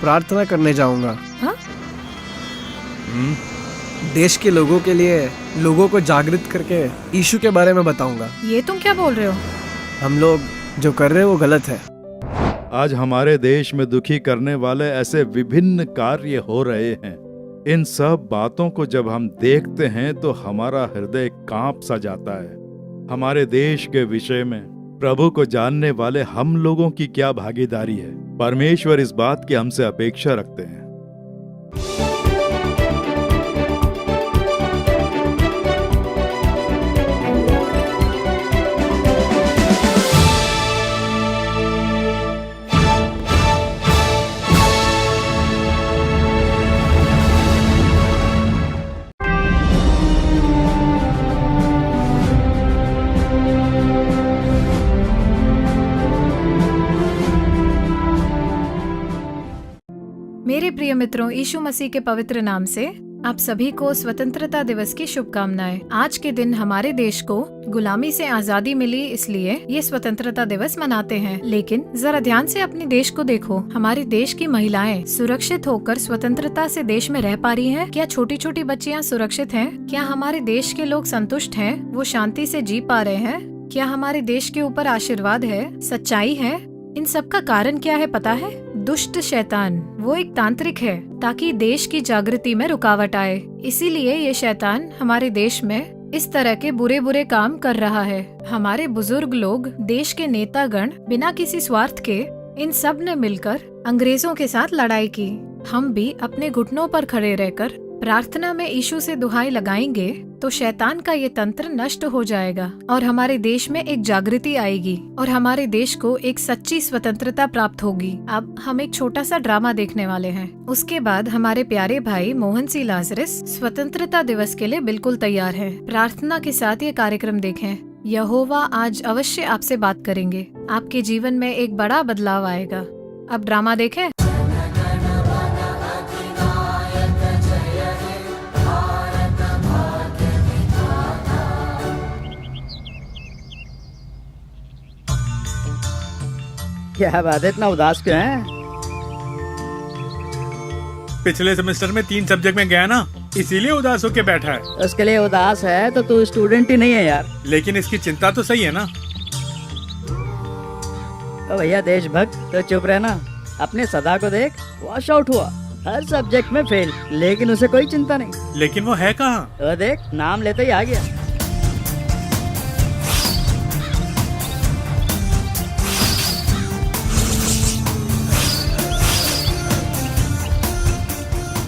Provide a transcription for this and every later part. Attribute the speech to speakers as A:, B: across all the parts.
A: प्रार्थना करने जाऊंगा।
B: हाँ?
A: देश के लोगों के लिए लोगों को जागृत करके यीशु के बारे में बताऊंगा।
B: ये तुम क्या बोल रहे हो?
A: हम लोग जो कर रहे हैं वो गलत है।
C: आज हमारे देश में दुखी करने वाले ऐसे विभिन्न कार्य हो रहे हैं। इन सब बातों को जब हम देखते हैं तो हमारा हृदय कांप सा जाता है। हमारे देश के विषय में प्रभु को जानने वाले हम लोगों की क्या भागीदारी है? परमेश्वर इस बात की हमसे अपेक्षा रखते हैं।
B: मेरे प्रिय मित्रों, यीशु मसीह के पवित्र नाम से आप सभी को स्वतंत्रता दिवस की शुभकामनाएं। आज के दिन हमारे देश को गुलामी से आजादी मिली, इसलिए ये स्वतंत्रता दिवस मनाते हैं। लेकिन जरा ध्यान से अपने देश को देखो। हमारे देश की महिलाएं सुरक्षित होकर स्वतंत्रता से देश में रह पा रही हैं? क्या छोटी छोटी बच्चियां सुरक्षित हैं? क्या हमारे देश के लोग संतुष्ट हैं? वो शांति से जी पा रहे हैं? क्या हमारे देश के ऊपर आशीर्वाद है, सच्चाई है? इन सब का कारण क्या है पता है? दुष्ट शैतान, वो एक तांत्रिक है ताकि देश की जागृति में रुकावट आए। इसीलिए ये शैतान हमारे देश में इस तरह के बुरे बुरे काम कर रहा है। हमारे बुजुर्ग लोग, देश के नेतागण बिना किसी स्वार्थ के इन सब ने मिलकर अंग्रेजों के साथ लड़ाई की। हम भी अपने घुटनों पर खड़े रहकर प्रार्थना में यीशु से दुहाई लगाएंगे तो शैतान का ये तंत्र नष्ट हो जाएगा और हमारे देश में एक जागृति आएगी और हमारे देश को एक सच्ची स्वतंत्रता प्राप्त होगी। अब हम एक छोटा सा ड्रामा देखने वाले हैं। उसके बाद हमारे प्यारे भाई मोहन सी लाजरस स्वतंत्रता दिवस के लिए बिल्कुल तैयार हैं। प्रार्थना के साथ ये कार्यक्रम देखें। यहोवा आज अवश्य आपसे बात करेंगे। आपके जीवन में एक बड़ा बदलाव आएगा। अब ड्रामा देखें।
D: क्या बात है, इतना उदास क्यों है?
E: पिछले सेमेस्टर में 3 सब्जेक्ट में गया ना, इसीलिए उदास होके बैठा है।
D: उसके लिए उदास है तो तू स्टूडेंट ही नहीं है यार।
E: लेकिन इसकी चिंता तो सही है ना।
D: तो भैया देशभक्त, तो चुप रहना। अपने सदा को देख, वॉश आउट हुआ, हर सब्जेक्ट में फेल, लेकिन उसे कोई चिंता नहीं।
E: लेकिन वो है कहाँ?
D: तो देख, नाम लेते ही आ गया।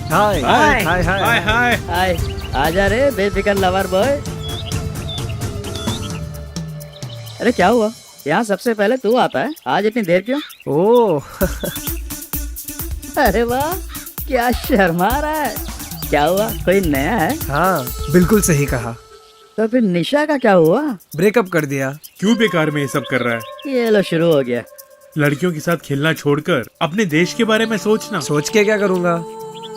A: हाय
D: हाय
A: हाय हाय
E: हाय हाय।
D: हाय, आजा रे बेफिक्र लवर बॉय। अरे क्या हुआ? यहाँ सबसे पहले तू आता है, आज इतनी देर क्यों?
A: ओह
D: अरे वाह, क्या शर्मा रहा है। क्या हुआ, कोई नया है?
A: हाँ, बिल्कुल सही कहा।
D: तो फिर निशा का क्या हुआ?
A: ब्रेकअप कर दिया।
E: क्यों बेकार में ये सब कर रहा है?
D: ये लो शुरू हो गया।
E: लड़कियों के साथ खेलना छोड़कर अपने देश के बारे में सोचना।
A: सोच के क्या करूँगा?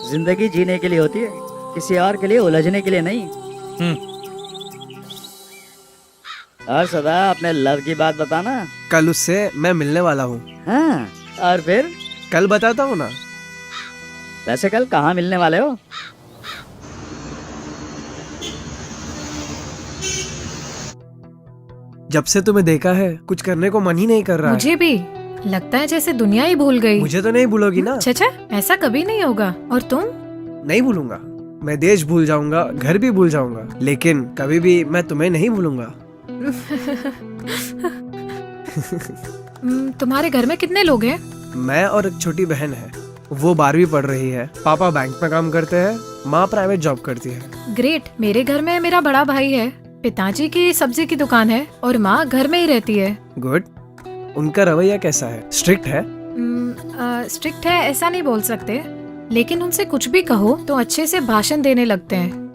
D: जिंदगी जीने के लिए होती है, किसी और के लिए उलझने के लिए नहीं। और सदा अपने लव की बात बताना।
A: कल उससे मैं मिलने वाला हूँ।
D: हाँ, और फिर?
A: कल बताता हूँ ना।
D: वैसे कल कहाँ मिलने वाले हो?
A: जब से तुम्हें देखा है कुछ करने को मन ही नहीं कर रहा
B: मुझे भी लगता है जैसे दुनिया ही भूल गई।
A: मुझे तो नहीं भूलोगी ना?
B: अच्छा, ऐसा कभी नहीं होगा। और तुम?
A: नहीं भूलूंगा। मैं देश भूल जाऊंगा, घर भी भूल जाऊंगा, लेकिन कभी भी मैं तुम्हें नहीं भूलूंगा।
B: तुम्हारे घर में कितने लोग हैं?
A: मैं और एक छोटी बहन है। वो 12वीं पढ़ रही है। पापा बैंक में काम करते हैं, माँ प्राइवेट जॉब करती है।
B: ग्रेट। मेरे घर में मेरा बड़ा भाई है, पिताजी की सब्जी की दुकान है और माँ घर में ही रहती है।
A: गुड। उनका रवैया कैसा है? स्ट्रिक्ट है?
B: स्ट्रिक्ट है ऐसा नहीं बोल सकते, लेकिन उनसे कुछ भी कहो तो अच्छे से भाषण देने लगते हैं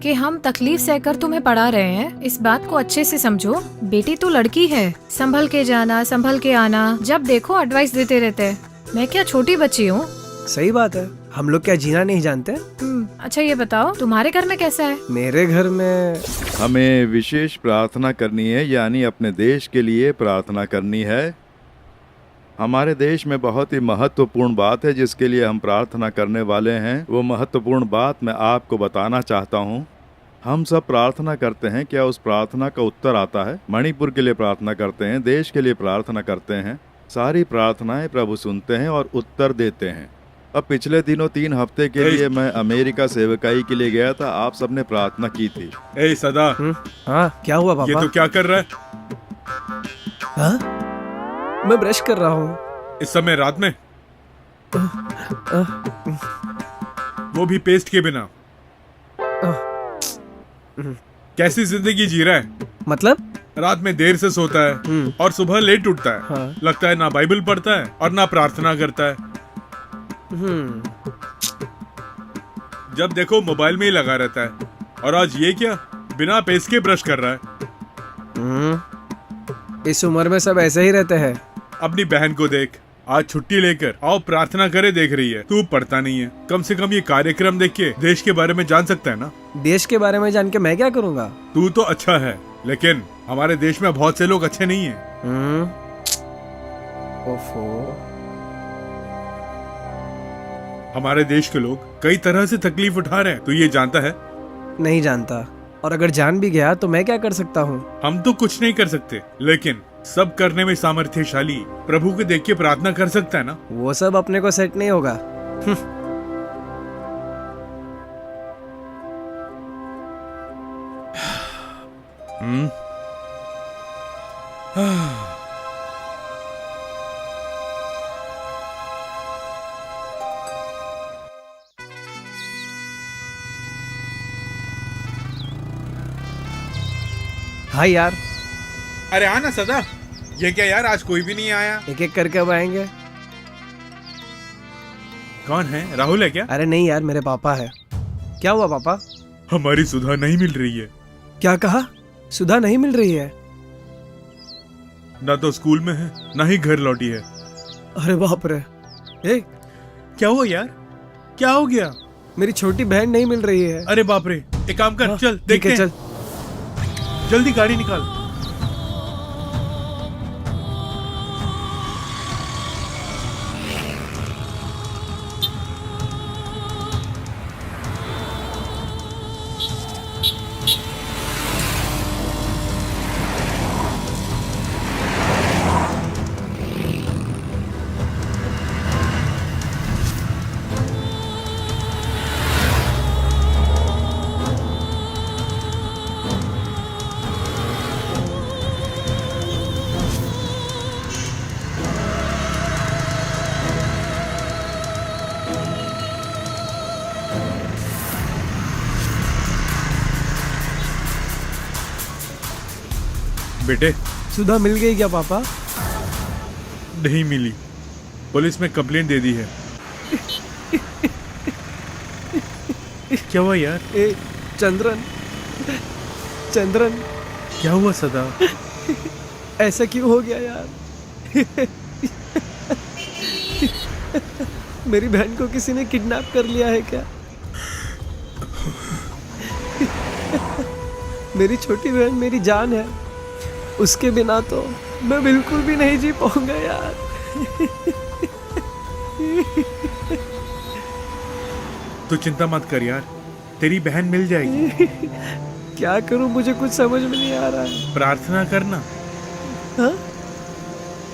B: कि हम तकलीफ सहकर तुम्हें पढ़ा रहे हैं, इस बात को अच्छे से समझो। बेटी तू लड़की है, संभल के जाना, संभल के आना, जब देखो एडवाइस देते रहते हैं। मैं क्या छोटी बच्ची हूँ?
A: सही बात है। हम लोग क्या जीना नहीं जानते?
B: अच्छा ये बताओ तुम्हारे घर में कैसा है?
A: मेरे घर में
C: हमें विशेष प्रार्थना करनी है, यानी अपने देश के लिए प्रार्थना करनी है। हमारे देश में बहुत ही महत्वपूर्ण बात है जिसके लिए हम प्रार्थना करने वाले हैं। वो महत्वपूर्ण बात मैं आपको बताना चाहता हूँ। हम सब प्रार्थना करते हैं, क्या उस प्रार्थना का उत्तर आता है? मणिपुर के लिए प्रार्थना करते हैं, देश के लिए प्रार्थना करते हैं। सारी प्रार्थनाएं प्रभु सुनते हैं और उत्तर देते हैं। अब पिछले दिनों 3 हफ्ते के लिए मैं अमेरिका सेवकाई के लिए गया था। आप सबने प्रार्थना की थी।
E: ए सदा,
A: हाँ क्या हुआ
E: ये
A: पापा?
E: तो क्या कर रहा है
A: हाँ? मैं ब्रश कर रहा हूँ।
E: इस समय रात में, वो भी पेस्ट के बिना? कैसी जिंदगी जी रहा है?
A: मतलब?
E: रात में देर से सोता है और सुबह लेट उठता है।
A: हाँ।
E: लगता है ना बाइबल पढ़ता है और ना प्रार्थना करता है। जब देखो मोबाइल में ही लगा रहता है। और आज ये क्या, बिना पेस्ट के ब्रश कर रहा है।
A: इस उम्र में सब ऐसे ही रहते हैं।
E: अपनी बहन को देख, आज छुट्टी लेकर आओ प्रार्थना करे देख रही है। तू पढ़ता नहीं है। कम से कम ये कार्यक्रम देख के देश के बारे में जान सकता है ना।
A: देश के बारे में जान के मैं क्या करूँगा?
E: तू तो अच्छा है, लेकिन हमारे देश में बहुत से लोग अच्छे नहीं हैं।
A: ओफो।
E: हमारे देश के लोग कई तरह से तकलीफ उठा रहे हैं। तू ये जानता है?
A: नहीं जानता, और अगर जान भी गया तो मैं क्या कर सकता हूँ?
E: हम तो कुछ नहीं कर सकते, लेकिन सब करने में सामर्थ्यशाली प्रभु को देख के प्रार्थना कर सकता है ना।
A: वो सब अपने को सेट नहीं होगा। हाँ यार,
E: अरे आना सदा। ये क्या यार, आज कोई भी नहीं आया।
A: एक एक करके अब आएंगे।
E: कौन है? राहुल है क्या?
A: अरे नहीं यार, मेरे पापा है। क्या हुआ पापा?
E: हमारी सुधा नहीं मिल रही है।
A: क्या कहा? सुधा नहीं मिल रही है?
E: ना तो स्कूल में है, ना ही घर लौटी है।
A: अरे बाप रे। ए,
E: क्या हुआ यार? क्या हो गया?
A: मेरी छोटी बहन नहीं मिल रही है।
E: अरे बाप रे, एक काम कर, चल
A: ठीक
E: देखते
A: है,
E: हैं।
A: चल।
E: जल्दी गाड़ी निकाल। बेटे,
A: सुधा मिल गई क्या पापा?
E: नहीं मिली। पुलिस में कंप्लेंट दे दी है। क्या हुआ यार?
A: ए, चंद्रन, चंद्रन,
E: क्या हुआ सदा?
A: ऐसा क्यों हो गया यार? मेरी बहन को किसी ने किडनैप कर लिया है क्या? मेरी छोटी बहन मेरी जान है। उसके बिना तो मैं बिल्कुल भी नहीं जी पाऊंगा यार।
E: तू चिंता मत कर यार, तेरी बहन मिल जाएगी।
A: क्या करूं, मुझे कुछ समझ में नहीं आ रहा है।
E: प्रार्थना करना।
A: हाँ?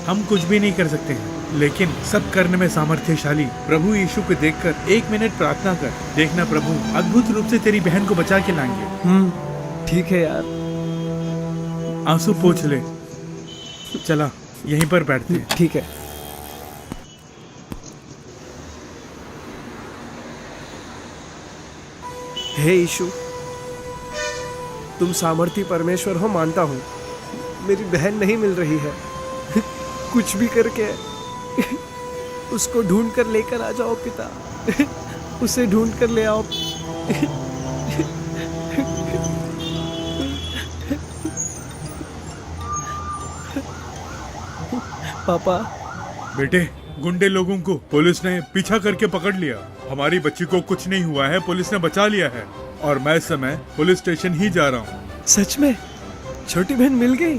E: हम कुछ भी नहीं कर सकते हैं, लेकिन सब करने में सामर्थ्यशाली प्रभु यीशु को देखकर 1 मिनट प्रार्थना कर। देखना प्रभु अद्भुत रूप से तेरी बहन को बचा के लाएंगे।
A: ठीक है यार।
E: आंसू पोंछ ले। चला यहीं पर बैठते हैं।
A: ठीक है। हे यीशु, तुम सामर्थी परमेश्वर हो, मानता हूँ। मेरी बहन नहीं मिल रही है। कुछ भी करके उसको ढूंढ कर लेकर आ जाओ पिता। उसे ढूंढ कर ले आओ। पापा।
E: बेटे, गुंडे लोगों को पुलिस ने पीछा करके पकड़ लिया। हमारी बच्ची को कुछ नहीं हुआ है, पुलिस ने बचा लिया है। और मैं इस समय पुलिस स्टेशन ही जा रहा हूँ।
A: सच में? छोटी बहन मिल गई?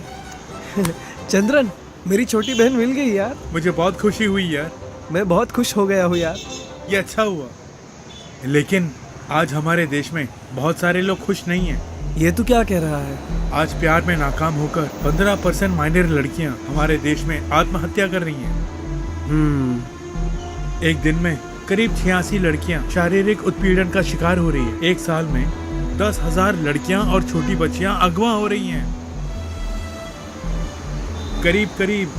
A: चंद्रन, मेरी छोटी बहन मिल गई यार।
E: मुझे बहुत खुशी हुई यार।
A: मैं बहुत खुश हो गया हूँ यार।
E: ये अच्छा हुआ। लेकिन आज हमारे देश में बहुत सारे लोग खुश नहीं हैं।
A: ये तू क्या कह रहा है?
E: आज प्यार में नाकाम होकर 15% माइनर लड़कियां हमारे देश में आत्महत्या कर रही हैं। एक दिन में करीब 86 लड़कियां शारीरिक उत्पीड़न का शिकार हो रही है। एक साल में 10,000 लड़कियां और छोटी बच्चियां अगवा हो रही हैं। करीब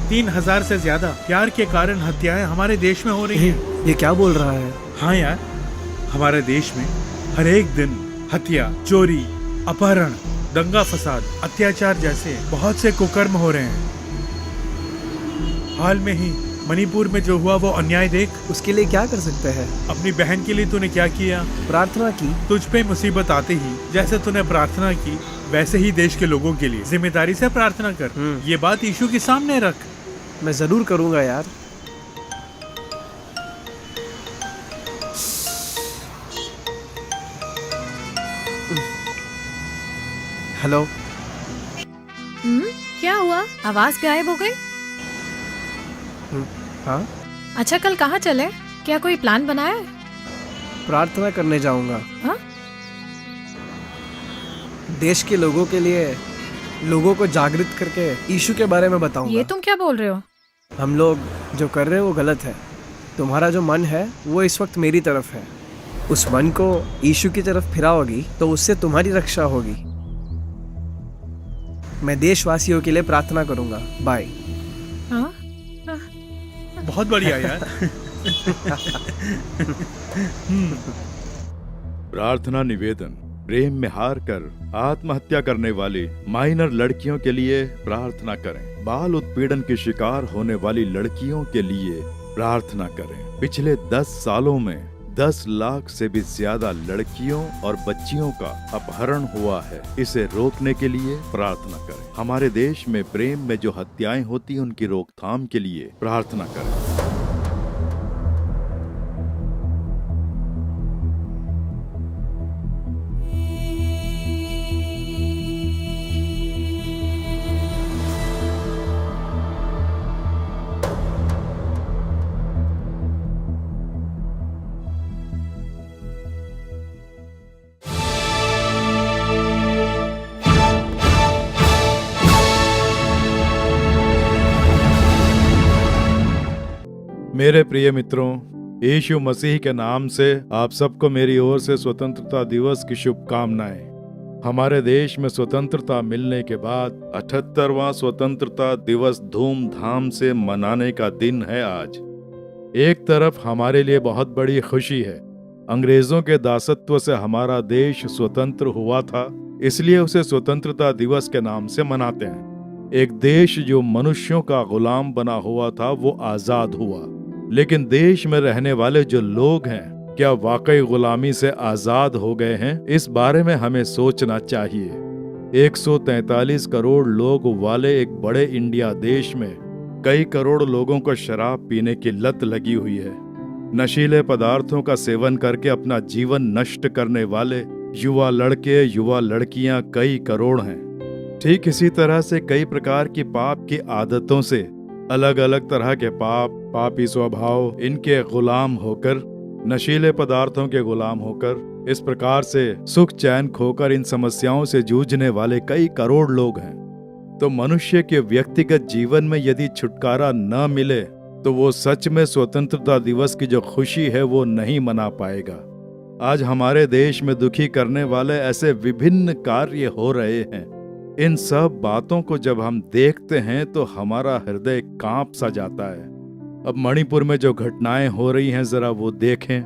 E: 3,000 से ज्यादा प्यार के कारण हत्याएं हमारे देश में हो रही हैं।
A: ये क्या बोल रहा है?
E: हाँ यार, हमारे देश में हर एक दिन हत्या, चोरी, अपहरण, दंगा फसाद, अत्याचार जैसे बहुत से कुकर्म हो रहे हैं। हाल में ही मणिपुर में जो हुआ वो अन्याय देख।
A: उसके लिए क्या कर सकते हैं?
E: अपनी बहन के लिए तूने क्या किया?
A: प्रार्थना की।
E: तुझ पे मुसीबत आते ही जैसे तूने प्रार्थना की वैसे ही देश के लोगों के लिए जिम्मेदारी से प्रार्थना कर। ये बात यीशु के सामने रख।
A: मैं जरूर करूंगा यार। हेलो।
B: क्या हुआ? आवाज गायब हो गई?
A: हाँ,
B: अच्छा, कल कहाँ चले? क्या कोई प्लान बनाया है?
A: प्रार्थना करने जाऊंगा।
B: हाँ?
A: देश के लोगों के लिए, लोगों को जागृत करके यीशु के बारे में बताऊंगा।
B: ये तुम क्या बोल रहे हो?
A: हम लोग जो कर रहे हैं वो गलत है। तुम्हारा जो मन है वो इस वक्त मेरी तरफ है। उस मन को यीशु की तरफ फिराओगी तो उससे तुम्हारी रक्षा होगी। मैं देशवासियों के लिए प्रार्थना करूंगा। बाय।
B: हाँ?
E: बहुत बढ़िया यार।
C: प्रार्थना निवेदन। प्रेम में हार कर आत्महत्या करने वाली माइनर लड़कियों के लिए प्रार्थना करें। बाल उत्पीड़न की शिकार होने वाली लड़कियों के लिए प्रार्थना करें। पिछले 10 सालों में 10 लाख से भी ज्यादा लड़कियों और बच्चियों का अपहरण हुआ है। इसे रोकने के लिए प्रार्थना करें। हमारे देश में प्रेम में जो हत्याएं होती हैं उनकी रोकथाम के लिए प्रार्थना करें। मेरे प्रिय मित्रों, यीशु मसीह के नाम से आप सबको मेरी ओर से स्वतंत्रता दिवस की शुभकामनाएं। हमारे देश में स्वतंत्रता मिलने के बाद 78वां स्वतंत्रता दिवस धूमधाम से मनाने का दिन है आज। एक तरफ हमारे लिए बहुत बड़ी खुशी है। अंग्रेजों के दासत्व से हमारा देश स्वतंत्र हुआ था, इसलिए उसे स्वतंत्रता दिवस के नाम से मनाते हैं। एक देश जो मनुष्यों का गुलाम बना हुआ था वो आजाद हुआ। लेकिन देश में रहने वाले जो लोग हैं, क्या वाकई गुलामी से आजाद हो गए हैं? इस बारे में हमें सोचना चाहिए। 143 करोड़ लोग वाले एक बड़े इंडिया देश में कई करोड़ लोगों को शराब पीने की लत लगी हुई है। नशीले पदार्थों का सेवन करके अपना जीवन नष्ट करने वाले युवा लड़के, युवा लड़कियां कई करोड़ हैं। ठीक इसी तरह से कई प्रकार की पाप की आदतों से, अलग अलग तरह के पापी स्वभाव, इनके गुलाम होकर, नशीले पदार्थों के गुलाम होकर, इस प्रकार से सुख चैन खोकर इन समस्याओं से जूझने वाले कई करोड़ लोग हैं। तो मनुष्य के व्यक्तिगत जीवन में यदि छुटकारा न मिले तो वो सच में स्वतंत्रता दिवस की जो खुशी है वो नहीं मना पाएगा। आज हमारे देश में दुखी करने वाले ऐसे विभिन्न कार्य हो रहे हैं। इन सब बातों को जब हम देखते हैं तो हमारा हृदय कांप सा जाता है। अब मणिपुर में जो घटनाएं हो रही हैं जरा वो देखें।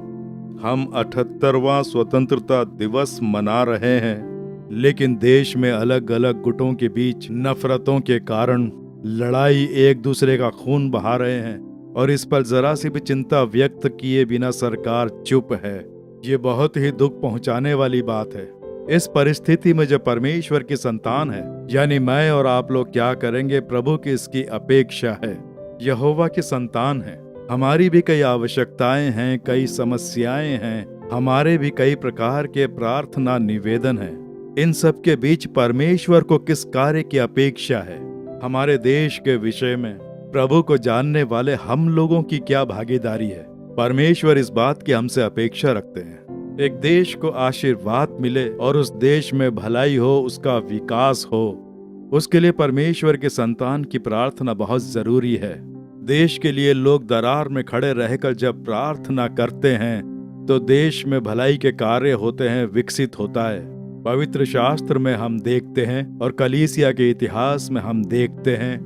C: हम 78वां स्वतंत्रता दिवस मना रहे हैं, लेकिन देश में अलग अलग गुटों के बीच नफरतों के कारण लड़ाई, एक दूसरे का खून बहा रहे हैं और इस पर जरा सी भी चिंता व्यक्त किए बिना सरकार चुप है। ये बहुत ही दुख पहुंचाने वाली बात है। इस परिस्थिति में जो परमेश्वर की संतान है, यानी मैं और आप लोग क्या करेंगे? प्रभु की इसकी अपेक्षा है। यहोवा की संतान है, हमारी भी कई आवश्यकताएं हैं, कई समस्याएं हैं, हमारे भी कई प्रकार के प्रार्थना निवेदन हैं। इन सब के बीच परमेश्वर को किस कार्य की अपेक्षा है? हमारे देश के विषय में, प्रभु को जानने वाले हम लोगों की क्या भागीदारी है? परमेश्वर इस बात की हमसे अपेक्षा रखते हैं, एक देश को आशीर्वाद मिले और उस देश में भलाई हो, उसका विकास हो। उसके लिए परमेश्वर के संतान की प्रार्थना बहुत जरूरी है। देश के लिए लोग दरार में खड़े रहकर जब प्रार्थना करते हैं तो देश में भलाई के कार्य होते हैं, विकसित होता है। पवित्र शास्त्र में हम देखते हैं और कलीसिया के इतिहास में हम देखते हैं।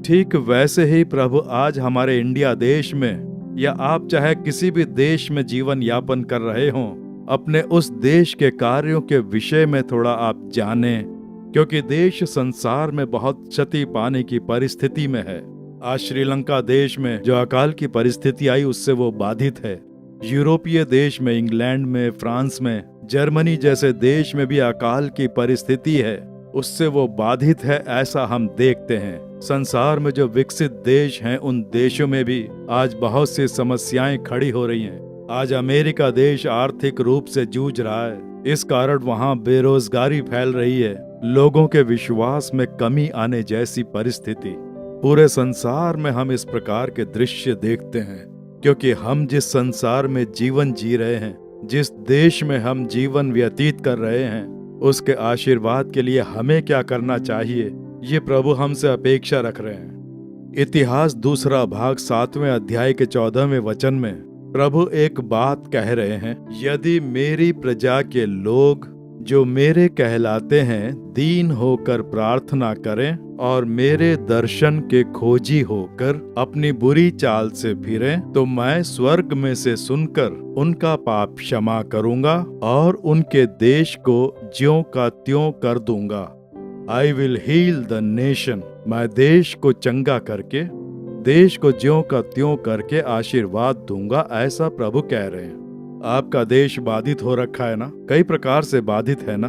C: ठीक वैसे ही प्रभु आज हमारे इंडिया देश में या आप चाहे किसी भी देश में जीवन यापन कर रहे हों, अपने उस देश के कार्यों के विषय में थोड़ा आप जानें, क्योंकि देश संसार में बहुत क्षति पाने की परिस्थिति में है। आज श्रीलंका देश में जो अकाल की परिस्थिति आई उससे वो बाधित है। यूरोपीय देश में, इंग्लैंड में, फ्रांस में, जर्मनी जैसे देश में भी अकाल की परिस्थिति है, उससे वो बाधित है, ऐसा हम देखते हैं। संसार में जो विकसित देश हैं उन देशों में भी आज बहुत सी समस्याएं खड़ी हो रही हैं। आज अमेरिका देश आर्थिक रूप से जूझ रहा है, इस कारण वहां बेरोजगारी फैल रही है, लोगों के विश्वास में कमी आने जैसी परिस्थिति। पूरे संसार में हम इस प्रकार के दृश्य देखते हैं, क्योंकि हम जिस संसार में जीवन जी रहे हैं, जिस देश में हम जीवन व्यतीत कर रहे हैं, उसके आशीर्वाद के लिए हमें क्या करना चाहिए, ये प्रभु हमसे अपेक्षा रख रहे हैं। इतिहास दूसरा भाग 7वें अध्याय के 14वें वचन में प्रभु एक बात कह रहे हैं, यदि मेरी प्रजा के लोग जो मेरे कहलाते हैं दीन होकर प्रार्थना करें और मेरे दर्शन के खोजी होकर अपनी बुरी चाल से फिरें, तो मैं स्वर्ग में से सुनकर उनका पाप क्षमा करूंगा और उनके देश को ज्यों का त्यों कर दूंगा। I will heal the nation. मैं देश को चंगा करके, देश को ज्यों का त्यों करके आशीर्वाद दूंगा, ऐसा प्रभु कह रहे हैं। आपका देश बाधित हो रखा है ना, कई प्रकार से बाधित है ना,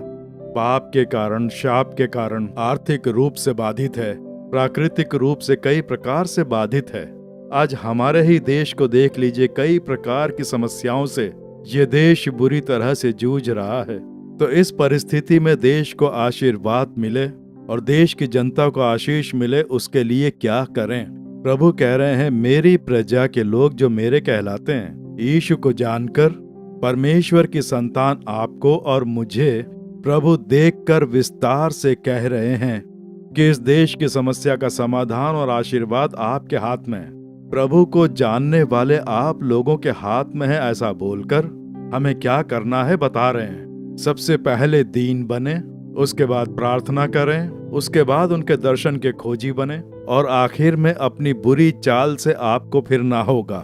C: पाप के कारण, शाप के कारण, आर्थिक रूप से बाधित है, प्राकृतिक रूप से कई प्रकार से बाधित है। आज हमारे ही देश को देख लीजिए, कई प्रकार की समस्याओं से ये देश बुरी तरह से जूझ रहा है। तो इस परिस्थिति में देश को आशीर्वाद मिले और देश की जनता को आशीष मिले, उसके लिए क्या करें? प्रभु कह रहे हैं, मेरी प्रजा के लोग जो मेरे कहलाते हैं, यीशु को जानकर परमेश्वर की संतान आपको और मुझे प्रभु देखकर विस्तार से कह रहे हैं कि इस देश की समस्या का समाधान और आशीर्वाद आपके हाथ में है। प्रभु को जानने वाले आप लोगों के हाथ में है, ऐसा बोलकर हमें क्या करना है बता रहे हैं। सबसे पहले दीन बने, उसके बाद प्रार्थना करें, उसके बाद उनके दर्शन के खोजी बने और आखिर में अपनी बुरी चाल से आपको फिरना होगा।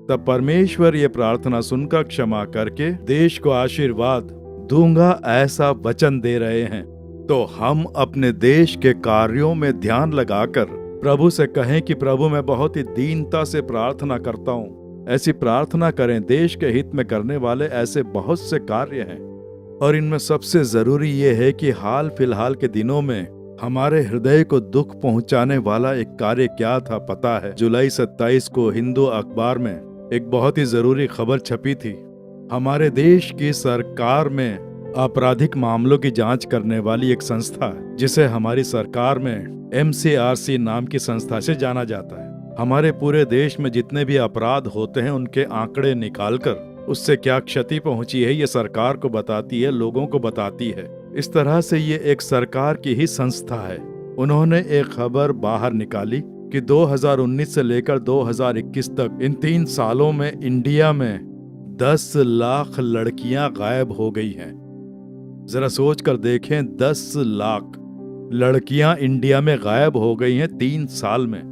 C: तब परमेश्वर ये प्रार्थना सुनकर क्षमा करके देश को आशीर्वाद दूंगा, ऐसा वचन दे रहे हैं। तो हम अपने देश के कार्यों में ध्यान लगाकर प्रभु से कहें कि प्रभु मैं बहुत ही दीनता से प्रार्थना करता हूँ। ऐसी प्रार्थना करें। देश के हित में करने वाले ऐसे बहुत से कार्य हैं और इनमें सबसे जरूरी ये है कि हाल फिलहाल के दिनों में हमारे हृदय को दुख पहुंचाने वाला एक कार्य क्या था पता है? जुलाई 27 को हिंदू अखबार में एक बहुत ही जरूरी खबर छपी थी। हमारे देश की सरकार में आपराधिक मामलों की जांच करने वाली एक संस्था जिसे हमारी सरकार में MCRC नाम की संस्था से जाना जाता है, हमारे पूरे देश में जितने भी अपराध होते हैं उनके आंकड़े निकालकर उससे क्या क्षति पहुंची है ये सरकार को बताती है, लोगों को बताती है। इस तरह से ये एक सरकार की ही संस्था है। उन्होंने एक खबर बाहर निकाली कि 2019 से लेकर 2021 तक इन 3 सालों में इंडिया में 10 लाख लड़कियां गायब हो गई हैं। जरा सोच कर देखें, 10 लाख लड़कियां इंडिया में गायब हो गई हैं 3 साल में,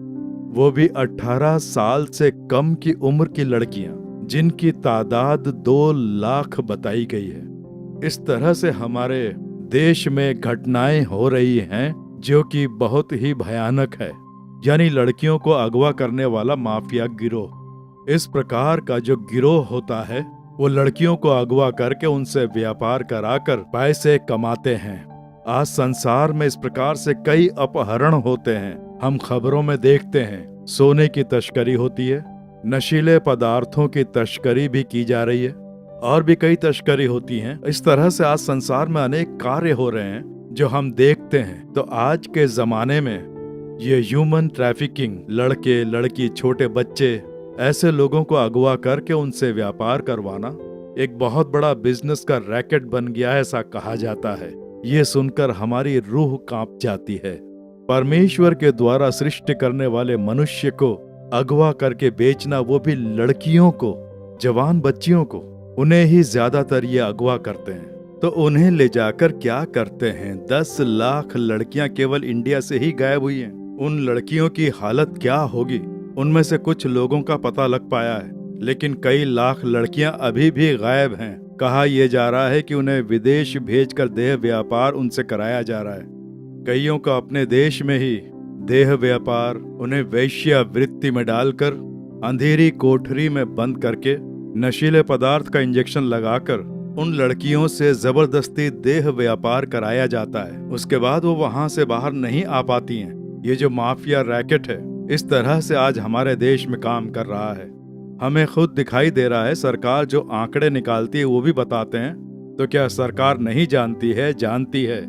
C: वो भी 18 साल से कम की उम्र की लड़कियां, जिनकी तादाद 2 लाख बताई गई है। इस तरह से हमारे देश में घटनाएं हो रही हैं जो कि बहुत ही भयानक है, यानी लड़कियों को अगवा करने वाला माफिया गिरोह। इस प्रकार का जो गिरोह होता है वो लड़कियों को अगवा करके उनसे व्यापार कराकर पैसे कमाते हैं। आज संसार में इस प्रकार से कई अपहरण होते हैं, हम खबरों में देखते हैं। सोने की तस्करी होती है, नशीले पदार्थों की तस्करी भी की जा रही है और भी कई तस्करी होती हैं। इस तरह से आज संसार में अनेक कार्य हो रहे हैं जो हम देखते हैं। तो आज के जमाने में ये ह्यूमन ट्रैफिकिंग, लड़के लड़की छोटे बच्चे ऐसे लोगों को अगवा करके उनसे व्यापार करवाना एक बहुत बड़ा बिजनेस का रैकेट बन गया है, ऐसा कहा जाता है। ये सुनकर हमारी रूह कांप जाती है। परमेश्वर के द्वारा सृष्टि करने वाले मनुष्य को अगवा करके बेचना, वो भी लड़कियों को, जवान बच्चियों को, उन्हें ही ज्यादातर ये अगवा करते हैं। तो उन्हें ले जाकर क्या करते हैं? 10 लाख लड़कियां केवल इंडिया से ही गायब हुई हैं। उन लड़कियों की हालत क्या होगी? उनमें से कुछ लोगों का पता लग पाया है, लेकिन कई लाख लड़कियां अभी भी गायब हैं। कहा यह जा रहा है कि उन्हें विदेश भेजकर देह व्यापार उनसे कराया जा रहा है। कईयों का अपने देश में ही देह व्यापार, उन्हें वेश्यावृत्ति में डालकर अंधेरी कोठरी में बंद करके नशीले पदार्थ का इंजेक्शन लगाकर उन लड़कियों से जबरदस्ती देह व्यापार कराया जाता है। उसके बाद वो वहां से बाहर नहीं आ पाती हैं। ये जो माफिया रैकेट है, इस तरह से आज हमारे देश में काम कर रहा है। हमें खुद दिखाई दे रहा है। सरकार जो आंकड़े निकालती है वो भी बताते हैं। तो क्या सरकार नहीं जानती है? जानती है।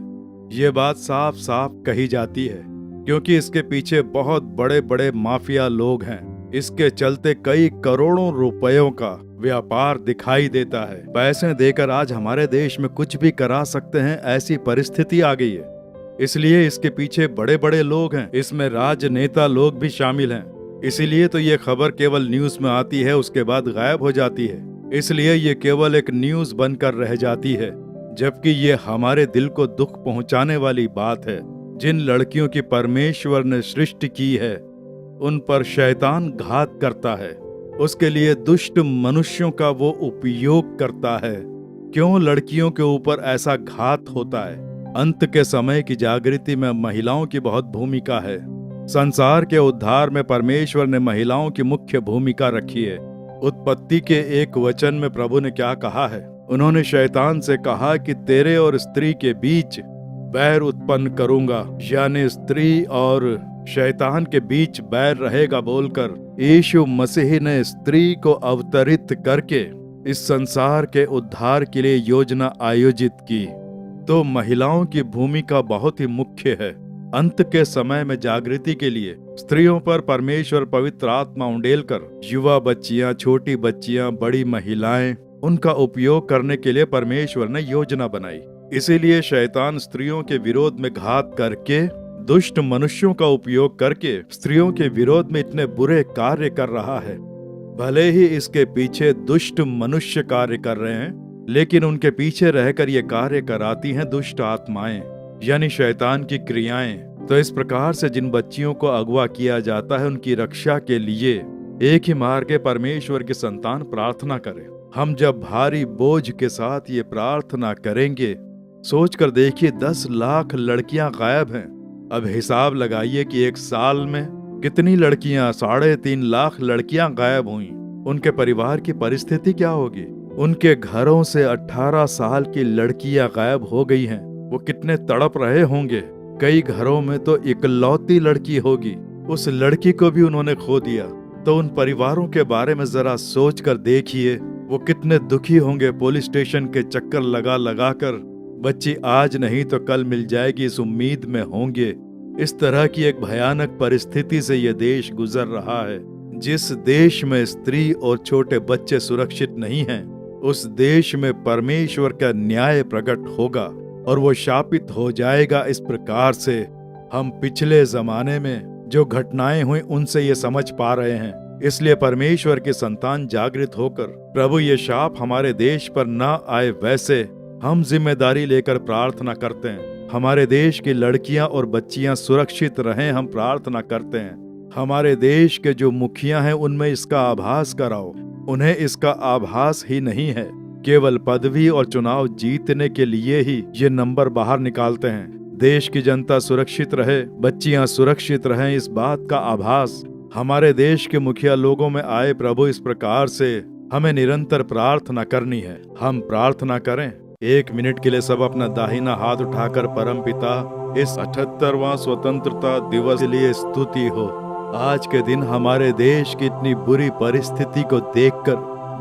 C: ये बात साफ साफ कही जाती है, क्योंकि इसके पीछे बहुत बड़े बड़े माफिया लोग हैं। इसके चलते कई करोड़ों रुपयों का व्यापार दिखाई देता है। पैसे देकर आज हमारे देश में कुछ भी करा सकते हैं, ऐसी परिस्थिति आ गई है। इसलिए इसके पीछे बड़े बड़े लोग हैं, इसमें राजनेता लोग भी शामिल हैं। इसीलिए तो ये खबर केवल न्यूज में आती है, उसके बाद गायब हो जाती है। इसलिए ये केवल एक न्यूज बनकर रह जाती है, जबकि ये हमारे दिल को दुख पहुंचाने वाली बात है। जिन लड़कियों की परमेश्वर ने सृष्टि की है, उन पर शैतान घात करता है। उसके लिए दुष्ट मनुष्यों का वो उपयोग करता है। क्यों लड़कियों के ऊपर ऐसा घात होता है? अंत के समय की जागृति में महिलाओं की बहुत भूमिका है। संसार के उद्धार में परमेश्वर ने महिलाओं की मुख्य भूमिका रखी है। उत्पत्ति के 1 वचन में प्रभु ने क्या कहा है? उन्होंने शैतान से कहा कि तेरे और स्त्री के बीच बैर उत्पन्न करूंगा, यानी स्त्री और शैतान के बीच बैर रहेगा बोलकर यीशु मसीह ने स्त्री को अवतरित करके इस संसार के उद्धार के लिए योजना आयोजित की। तो महिलाओं की भूमिका बहुत ही मुख्य है। अंत के समय में जागृति के लिए स्त्रियों पर परमेश्वर पवित्र आत्मा उंडेलकर युवा बच्चियां, छोटी बच्चियां, बड़ी महिलाएं, उनका उपयोग करने के लिए परमेश्वर ने योजना बनाई। इसीलिए शैतान स्त्रियों के विरोध में घात करके, दुष्ट मनुष्यों का उपयोग करके स्त्रियों के विरोध में इतने बुरे कार्य कर रहा है। भले ही इसके पीछे दुष्ट मनुष्य कार्य कर रहे हैं, लेकिन उनके पीछे रहकर ये कार्य कराती हैं दुष्ट आत्माएं, यानी शैतान की क्रियाएं। तो इस प्रकार से जिन बच्चियों को अगवा किया जाता है, उनकी रक्षा के लिए एक ही मार्ग के परमेश्वर की संतान प्रार्थना करे। हम जब भारी बोझ के साथ ये प्रार्थना करेंगे, सोचकर देखिए 10 लाख लड़कियां गायब हैं। अब हिसाब लगाइए कि 1 साल में कितनी लड़कियां, 3.5 लाख लड़कियां गायब हुई। उनके परिवार की परिस्थिति क्या होगी? उनके घरों से 18 साल की लड़कियां गायब हो गई हैं। वो कितने तड़प रहे होंगे। कई घरों में तो इकलौती लड़की होगी, उस लड़की को भी उन्होंने खो दिया। तो उन परिवारों के बारे में जरा सोच कर देखिए, वो कितने दुखी होंगे। पुलिस स्टेशन के चक्कर लगा लगा कर बच्ची आज नहीं तो कल मिल जाएगी, इस उम्मीद में होंगे। इस तरह की एक भयानक परिस्थिति से ये देश गुजर रहा है। जिस देश में स्त्री और छोटे बच्चे सुरक्षित नहीं हैं, उस देश में परमेश्वर का न्याय प्रकट होगा और वो शापित हो जाएगा। इस प्रकार से हम पिछले जमाने में जो घटनाएं हुई उनसे ये समझ पा रहे हैं। इसलिए परमेश्वर की संतान जागृत होकर प्रभु ये शाप हमारे देश पर न आए, वैसे हम जिम्मेदारी लेकर प्रार्थना करते हैं। हमारे देश की लड़कियां और बच्चियां सुरक्षित रहें, हम प्रार्थना करते हैं। हमारे देश के जो मुखिया हैं उनमें इसका आभास कराओ। उन्हें इसका आभास ही नहीं है, केवल पदवी और चुनाव जीतने के लिए ही ये नंबर बाहर निकालते हैं। देश की जनता सुरक्षित रहे, बच्चियां सुरक्षित रहें, इस बात का आभास हमारे देश के मुखिया लोगों में आए। प्रभु इस प्रकार से हमें निरंतर प्रार्थना करनी है। हम प्रार्थना करें। 1 मिनट के लिए सब अपना दाहिना हाथ उठाकर परमपिता, इस 78वां स्वतंत्रता दिवस के लिए स्तुति हो। आज के दिन हमारे देश की इतनी बुरी परिस्थिति को देखकर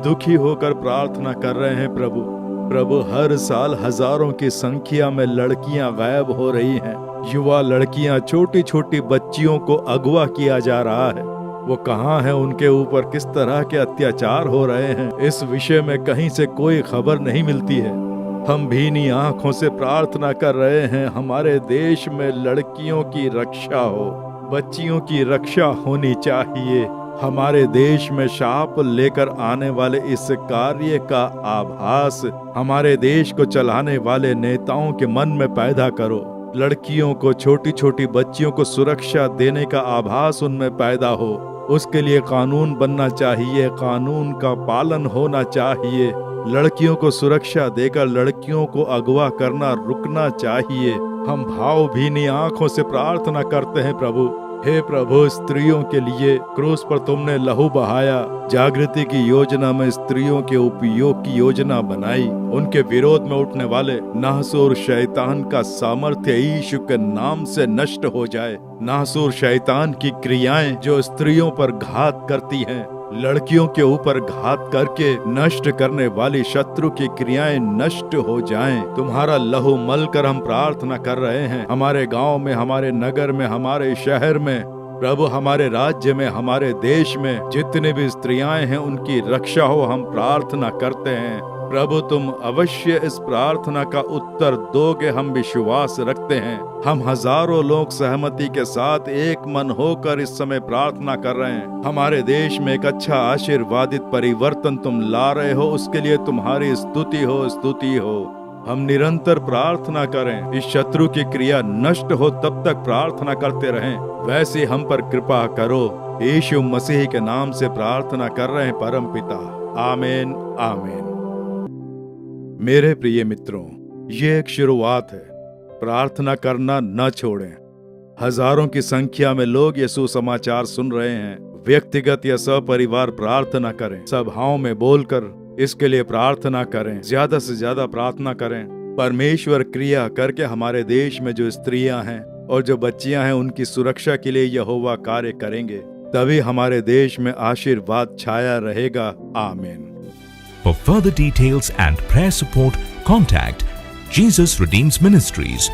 C: दुखी होकर प्रार्थना कर रहे हैं प्रभु। प्रभु, हर साल हजारों की संख्या में लड़कियां गायब हो रही हैं। युवा लड़कियां, छोटी छोटी बच्चियों को अगवा किया जा रहा है। वो कहाँ हैं, उनके ऊपर किस तरह के अत्याचार हो रहे हैं, इस विषय में कहीं से कोई खबर नहीं मिलती है। हम भीनी आंखों से प्रार्थना कर रहे हैं, हमारे देश में लड़कियों की रक्षा हो, बच्चियों की रक्षा होनी चाहिए। हमारे देश में शाप लेकर आने वाले इस कार्य का आभास हमारे देश को चलाने वाले नेताओं के मन में पैदा करो। लड़कियों को, छोटी छोटी बच्चियों को सुरक्षा देने का आभास उनमें पैदा हो। उसके लिए कानून बनना चाहिए, कानून का पालन होना चाहिए। लड़कियों को सुरक्षा देकर लड़कियों को अगवा करना रुकना चाहिए। हम भावभीनी आंखों से प्रार्थना करते हैं प्रभु। हे प्रभु, स्त्रियों के लिए क्रूस पर तुमने लहू बहाया। जागृति की योजना में स्त्रियों के उपयोग की योजना बनाई। उनके विरोध में उठने वाले नासूर शैतान का सामर्थ्य यीशु के नाम से नष्ट हो जाए। नासूर शैतान की क्रियाएं जो स्त्रियों पर घात करती हैं, लड़कियों के ऊपर घात करके नष्ट करने वाली शत्रु की क्रियाएं नष्ट हो जाएं। तुम्हारा लहू मल कर हम प्रार्थना कर रहे हैं। हमारे गांव में, हमारे नगर में, हमारे शहर में, प्रभु हमारे राज्य में, हमारे देश में जितने भी स्त्रियां हैं उनकी रक्षा हो, हम प्रार्थना करते हैं। प्रभु, तुम अवश्य इस प्रार्थना का उत्तर दोगे, हम विश्वास रखते हैं। हम हजारों लोग सहमति के साथ एक मन होकर इस समय प्रार्थना कर रहे हैं। हमारे देश में एक अच्छा आशीर्वादित परिवर्तन तुम ला रहे हो, उसके लिए तुम्हारी स्तुति हो, स्तुति हो। हम निरंतर प्रार्थना करें, इस शत्रु की क्रिया नष्ट हो तब तक प्रार्थना करते रहें। वैसे हम पर कृपा करो। यीशु मसीह के नाम से प्रार्थना कर रहे हैं परम पिता, आमीन, आमीन। मेरे प्रिय मित्रों, ये एक शुरुआत है। प्रार्थना करना न छोड़ें। हजारों की संख्या में लोग यीशु समाचार सुन रहे हैं। व्यक्तिगत या सपरिवार प्रार्थना करें। सभाओं में बोलकर इसके लिए प्रार्थना करें। ज्यादा से ज्यादा प्रार्थना करें। परमेश्वर क्रिया करके हमारे देश में जो स्त्रियां हैं और जो बच्चियां हैं उनकी सुरक्षा के लिए यहोवा कार्य करेंगे। तभी हमारे देश में आशीर्वाद छाया रहेगा। आमीन।
F: For further details and prayer support, contact Jesus Redeems Ministries,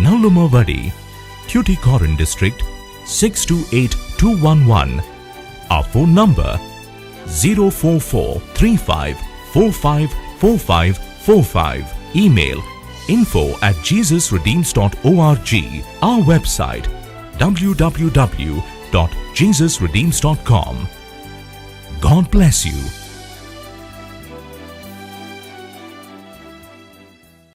F: Nallumavadi, Tuticorin District, 628211. Our phone number 04435454545. Email info@jesusredeems.org. Our website www.jesusredeems.com. God bless you.